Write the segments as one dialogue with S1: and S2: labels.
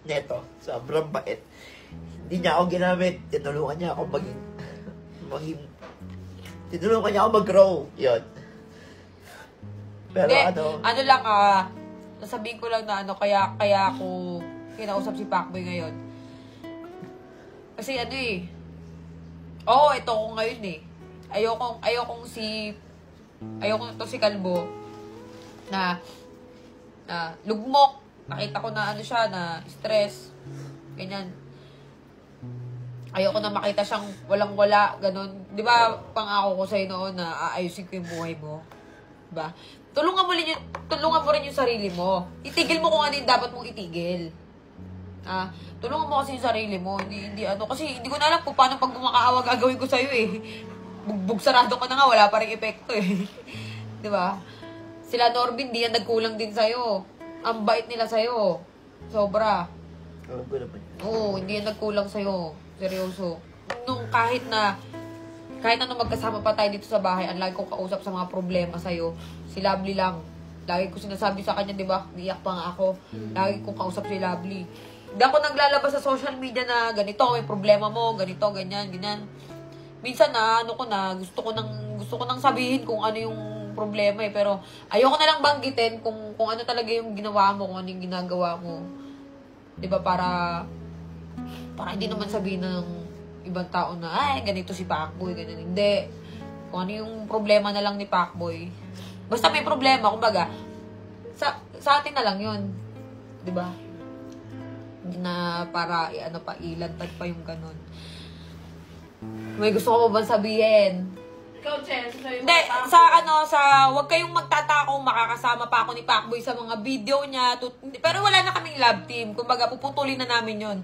S1: neto. Sobrang bait. Hindi niya ako ginamit. Tinulungan niya ako tinulungan niya ako mag-grow. Yun. Pero
S2: ano lang, nasabihin ko lang na kaya ako kinausap si Pacboy ngayon. Kasi ito ko ngayon eh. Ayokong to si Kalbo na lugmok. Nakita ko na siya, na stress. Ganyan. Ayoko na makita siyang walang-wala, ganun. Di ba, pangako ko sa'yo noon na aayusin ko yung buhay mo? Diba? Tulungan mo rin yung sarili mo. Itigil mo kung ano yung dapat mong itigil. Tulungan mo kasi yung sarili mo. Kasi hindi ko na alam kung paano pag bumakaawa gagawin ko sa'yo eh. Bugbog sarado ka na nga, wala pa rin epekto eh. Diba? Sila Norbin, di yan nagkulang din sa'yo. Ang bait nila sa'yo. Sobra. Oo, hindi yan nagkulang sa'yo. Seryoso. Nung kahit ano magkasama pa tayo dito sa bahay, ang lagi kong kausap sa mga problema sa'yo, si Lovely lang. Lagi ko sinasabi sa kanya, di ba? Iyak pa nga ako. Lagi kong kausap si Lovely. Hindi ako naglalabas sa social media na ganito, may problema mo, ganito, ganyan, ganyan. Minsan gusto ko nang sabihin kung ano yung problema eh. Pero ayoko na lang banggitin kung ano talaga yung ginawa mo, kung ano yung ginagawa mo. Diba, para hindi naman sabihin ng ibang tao na, ay, ganito si Pacboy, ganyan. Hindi. Kung ano yung problema na lang ni Pacboy. Basta may problema, kumbaga, sa atin na lang yun. Diba? Hindi na para, ilantad pa yung ganun. May gusto ko ba sabihin?
S3: Ikaw, Chen,
S2: hindi, wag kayong magtataka kung makakasama pa ako ni Pacboy sa mga video niya. Pero wala na kaming love team. Kumbaga, puputulin na namin yun.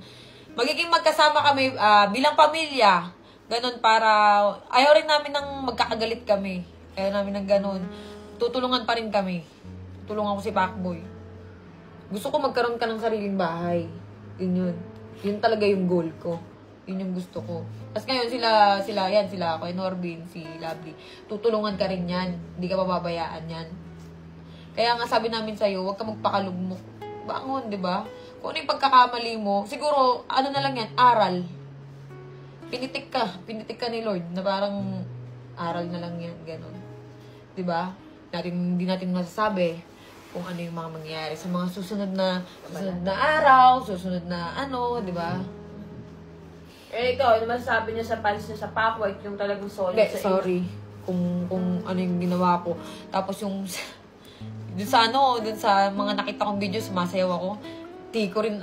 S2: Magiging magkasama kami bilang pamilya. Ganon para, ayaw rin namin ng magkakagalit kami. Ayaw namin ng ganon. Tutulungan pa rin kami. Tutulungan ko si Pacboy. Gusto ko magkaroon ka ng sariling bahay. Yun. Yun talaga yung goal ko. Yun yung gusto ko. Tapos ngayon sila kay Norbin, si Lovely. Tutulungan ka rin yan. Hindi ka pababayaan yan. Kaya nga sabi namin sa'yo, huwag ka magpakalugmok. Bangon, di ba? Kung ano yung pagkakamali mo, siguro, na lang yan, aral. Pinitik ka ni Lord, na parang aral na lang yan, gano'n. Di ba? Hindi natin masasabi kung ano yung mga mangyayari sa mga susunod na araw, susunod na di ba?
S3: Ikaw, ano masasabi niya sa palis niya sa Pacboy, yung talagang solid sa iyo?
S2: Sorry kung ano yung ginawa ko. Tapos yung dun sa mga nakita kong video, sumasayaw ako. Di ko rin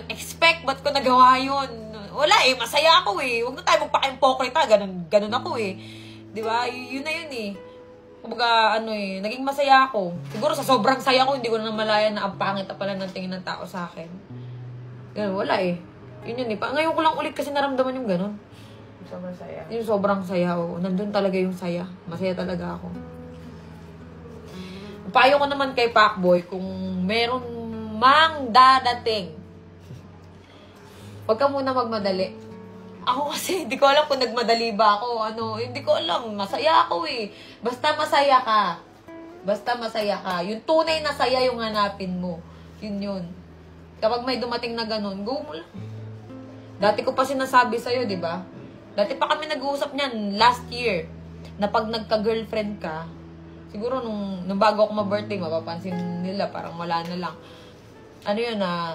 S2: expect, ba't ko nagawa yun? Wala masaya ako eh. Huwag na tayo magpaka-impokrita, ganun ako eh. Di ba? Yun na yun eh. Kumbaga, naging masaya ako. Siguro sa sobrang saya ko, hindi ko na namalayan na ang pangit na pala ng tingin ng tao sa akin. Ganun, wala eh. Yun eh. Ngayon ko lang ulit kasi naramdaman yung ganun.
S3: Sobrang saya.
S2: Yung sobrang saya. Nandun talaga yung saya. Masaya talaga ako. Payo ko naman kay Pacboy, kung meron mang dadating, huwag ka muna magmadali. Ako kasi, hindi ko alam kung nagmadali ba ako. Hindi ko alam. Masaya ako eh. Basta masaya ka. Yung tunay na saya yung hanapin mo. Yun. Kapag may dumating na ganun, go mo lang. Dati ko pa sinasabi sa'yo, di ba? Dati pa kami nag-uusap niyan last year. Na pag nagka-girlfriend ka, siguro nung bago ako ma-birthday, mapapansin nila, parang wala na lang.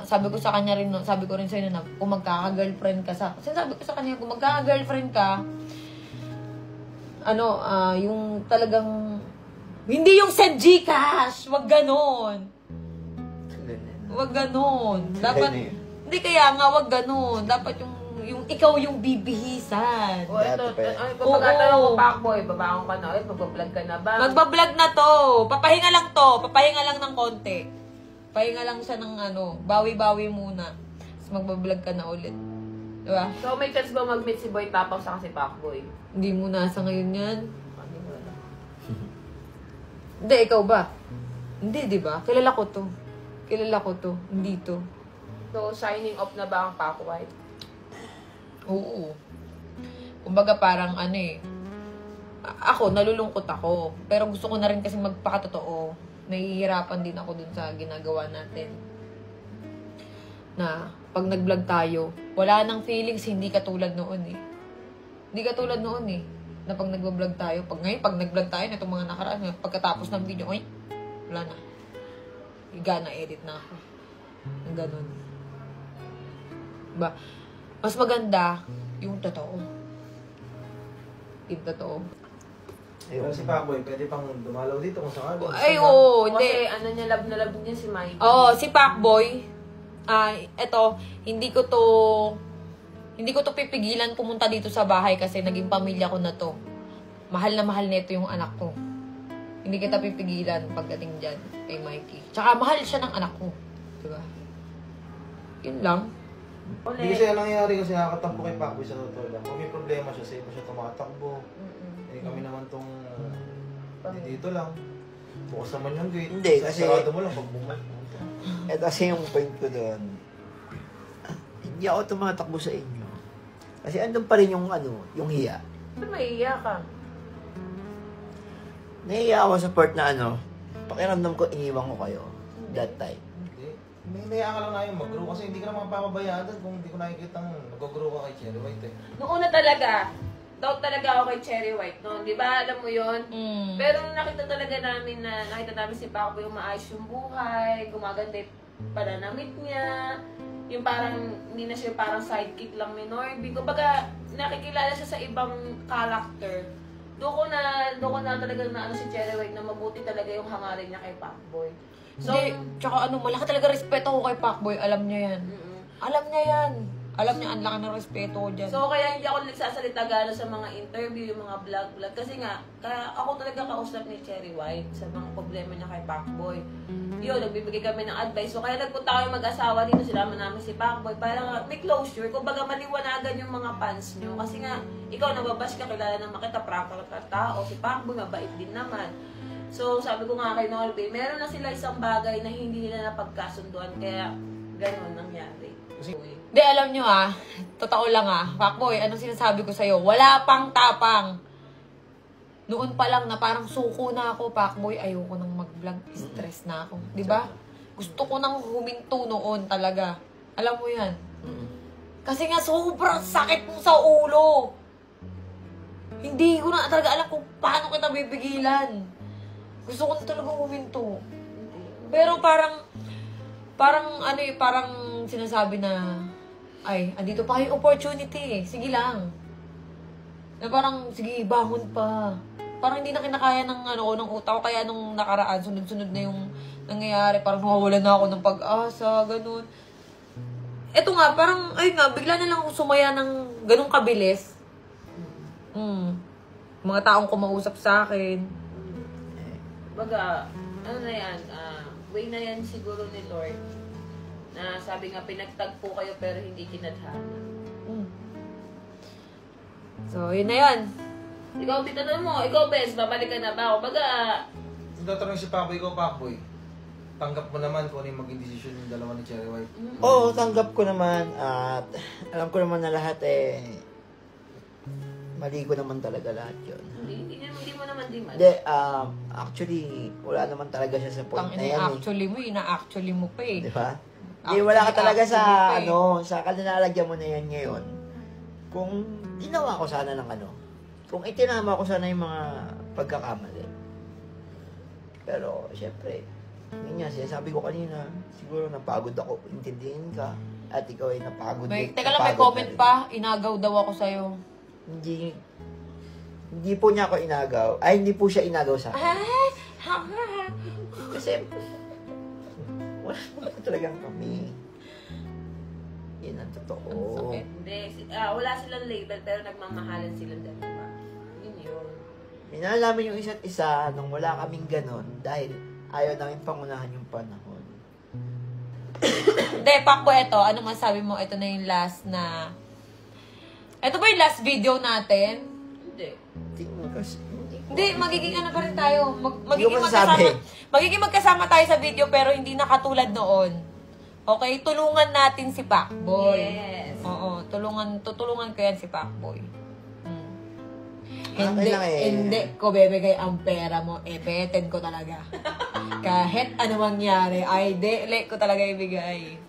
S2: Sabi ko sa kanya rin, sabi ko rin sa'yo na kung magkaka-girlfriend ka kasi sabi ko sa kanya, kung magkaka-girlfriend ka, yung talagang, hindi yung send Gcash, wag ganon. Dapat, hindi kaya nga, wag ganon. Dapat yung ikaw yung bibihisan.
S3: Pagkatalang ko, Pacboy, babangon ka na, magbablog ka na ba?
S2: Magbablog na to. Papahinga lang ng konti. Pahinga lang siya ng bawi-bawi muna. Tapos magbablog ka na ulit. Diba?
S3: So, may chance ba mag-meet si Boy Tapang sa si Pacboy?
S2: Hindi mo nasa ngayon yan. Hindi, ikaw ba? Hindi, di ba? Kilala ko to. Hindi to.
S3: So, signing off na ba ang Pacboy?
S2: Oo. Kumbaga parang ako, nalulungkot ako. Pero gusto ko na rin kasi magpakatotoo. Nahihirapan din ako dun sa ginagawa natin. na pag nag-vlog tayo, wala nang feelings, hindi katulad noon eh. Hindi katulad noon eh. Na pag nag-vlog tayo, pag nag-vlog tayo, na itong mga nakaraan, pagkatapos ng video, ay, wala na. Higa na, edit na ako. Ang ganun. Diba? Mas maganda yung totoo. Yung totoo.
S4: Pero si Pacboy, pwede pang dumalaw dito kung saan.
S2: Ay, oo,
S3: Kasi
S2: hindi.
S3: ano niya, love na love niya si Mikey.
S2: Oo, si Pacboy, eto, hindi ko to pipigilan pumunta dito sa bahay kasi naging pamilya ko na to. Mahal na mahal nito yung anak ko. Hindi kita pipigilan pagdating dyan kay Mikey. Tsaka mahal siya ng anak ko. Diba? Yun lang.
S4: Hindi kasi nangyayari kasi nakakatampo kay Pacboy sa totoo lang. Kung may problema siya, sa iba siya tumatakbo. Kami naman tong dito lang. Bukas naman yung gate.
S1: Hindi, kasi-
S4: sarado mo lang pag bumalik.
S1: Ito kasi yung point ko doon. Hindi ako tumatakbo sa inyo. Kasi andun pa rin yung yung hiya.
S3: Ba't maiiyak ka?
S1: Nahiya ako sa part na pakiramdam ko iniwan ko kayo that time.
S4: Hindi. May naya ka lang na yung mag-grow kasi hindi ka naman papabayaan doon kung hindi ko nakikita nag-grow ka kay Cherry White eh.
S3: Noong una talaga, doubt talaga ako kay Cherry White noon. Di ba? Alam mo yun? Pero nung nakita talaga namin si Pacboy yung maayos yung buhay, gumaganda yung pananamit niya, yung parang, hindi na siya parang sidekick lang ni Norby. Kumbaga, nakikilala siya sa ibang character. Doon ko na talaga na si Cherry White na mabuti talaga yung hangarin niya kay Pacboy. So,
S2: Hindi, tsaka malaki talaga respeto ko kay Pacboy. Alam niya yan. Alam niya yan. Alam niya, ang laki ng respeto ko dyan.
S3: so kaya hindi ako nagsasalita gano'n sa mga interview, yung mga vlog. Kasi nga, ako talaga kausap ni Cherry White sa mga problema niya kay Pacboy. Yun, nagbibigay kami ng advice. So kaya nagpunta kami mag-asawa dito, sinama namin si Pacboy para may closure. Kumbaga maliwanagan yung mga fans niyo. Kasi nga, ikaw nababash ka, kilala naman kita, prank ka tao. Si Pacboy, mabait din naman. So sabi ko nga kay Norby, meron na sila isang bagay na hindi nila napagkasunduan. Kaya gano'n nangyari.
S2: Hindi, alam nyo totoo lang Pacboy, anong sinasabi ko sa'yo? Wala pang tapang. Noon pa lang na parang suko na ako, Pacboy, ayoko nang mag-vlog, stress na ako. Diba? Gusto ko nang huminto noon talaga. Alam mo yan? Kasi nga sobrang sakit mo sa ulo. Hindi ko na talaga alam kung paano kita bibigilan. Gusto ko na talaga huminto. Pero parang sinasabi na, ay, andito pa yung opportunity. Sige lang. Na parang, sige, bangon pa. Parang hindi na kinakaya ng ng utak ko. Kaya nung nakaraan, sunod-sunod na yung nangyayari. Parang nawawalan na ako ng pag-asa, ganun. Eto nga, parang, ayun nga, bigla na lang ako sumaya ng ganun kabilis. Mga taong kumausap sa akin.
S3: Baga, ano na yan, way na yan siguro ni Lord na sabi nga pinagtagpo kayo pero hindi kinadhana.
S2: So, yun na yan.
S3: Ikaw, titanong mo, ikaw bes, babalik ka na ba? Baga,
S4: Kung tatanungin si Pacboy ko, Pacboy, tanggap mo naman kung ano yung maging desisyon ng dalawa ni Cherry White.
S1: Oo, tanggap ko naman at alam ko naman na lahat mali ko naman talaga lahat yun.
S3: hindi mo naman di man.
S1: Hindi, actually, wala naman talaga siya sa point
S2: Tang
S1: na yan
S2: ina-actually mo pa eh.
S1: Di ba? Hindi, wala ka talaga sa,
S2: Actually,
S1: sa kalinalagyan mo na yan ngayon. Kung ginawa ko sana ng kung itinama ko sana yung mga pagkakamali. Pero, syempre, yun nga, sinasabi ko kanina, siguro napagod ako, intindihin ka, at ikaw ay napagod.
S2: Teka lang, may
S1: napagod
S2: comment
S1: na rin.
S2: pa. Inagaw daw ako sa'yo.
S1: Hindi po niya ako inagaw. Ay, hindi po siya inagaw sa akin. Kasi, wala talagang kami. Yan ang totoo.
S2: Ang sakit.
S3: Hindi, wala silang label pero nagmamahalan silang dalawa. Yun yun.
S1: Minalaman yung isa't isa nung wala kaming ganon dahil ayaw namin pangunahan yung panahon.
S2: Hindi, Pacboy, ito. Ano masabi mo? Ito na yung last na... Ito ba yung last video natin?
S3: Hindi.
S1: Tingnan kasi.
S2: Hindi, magiging ano pa rin tayo.
S1: Hindi ko masasabi.
S2: Magiging magkasama tayo sa video pero hindi na katulad noon. Okay? Tulungan natin si Pacboy.
S3: Yes.
S2: Oo, tutulungan ko yan si Pacboy.
S1: Okay lang
S2: Hindi ko bebigay ang pera mo. Beten ko talaga. Kahit ano mangyari, ay dele ko talaga ibigay.